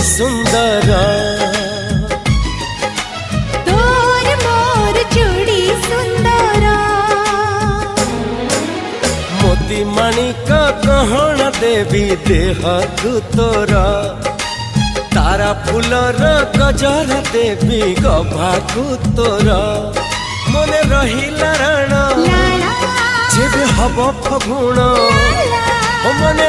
सुंदर तोर मोर चूड़ी सुंदर मोती माणिक गहना देवी देह तू तोर तारा फूलर गजर देवी गभाकू तोर मने रहिला राण जेबे हब फगुण मने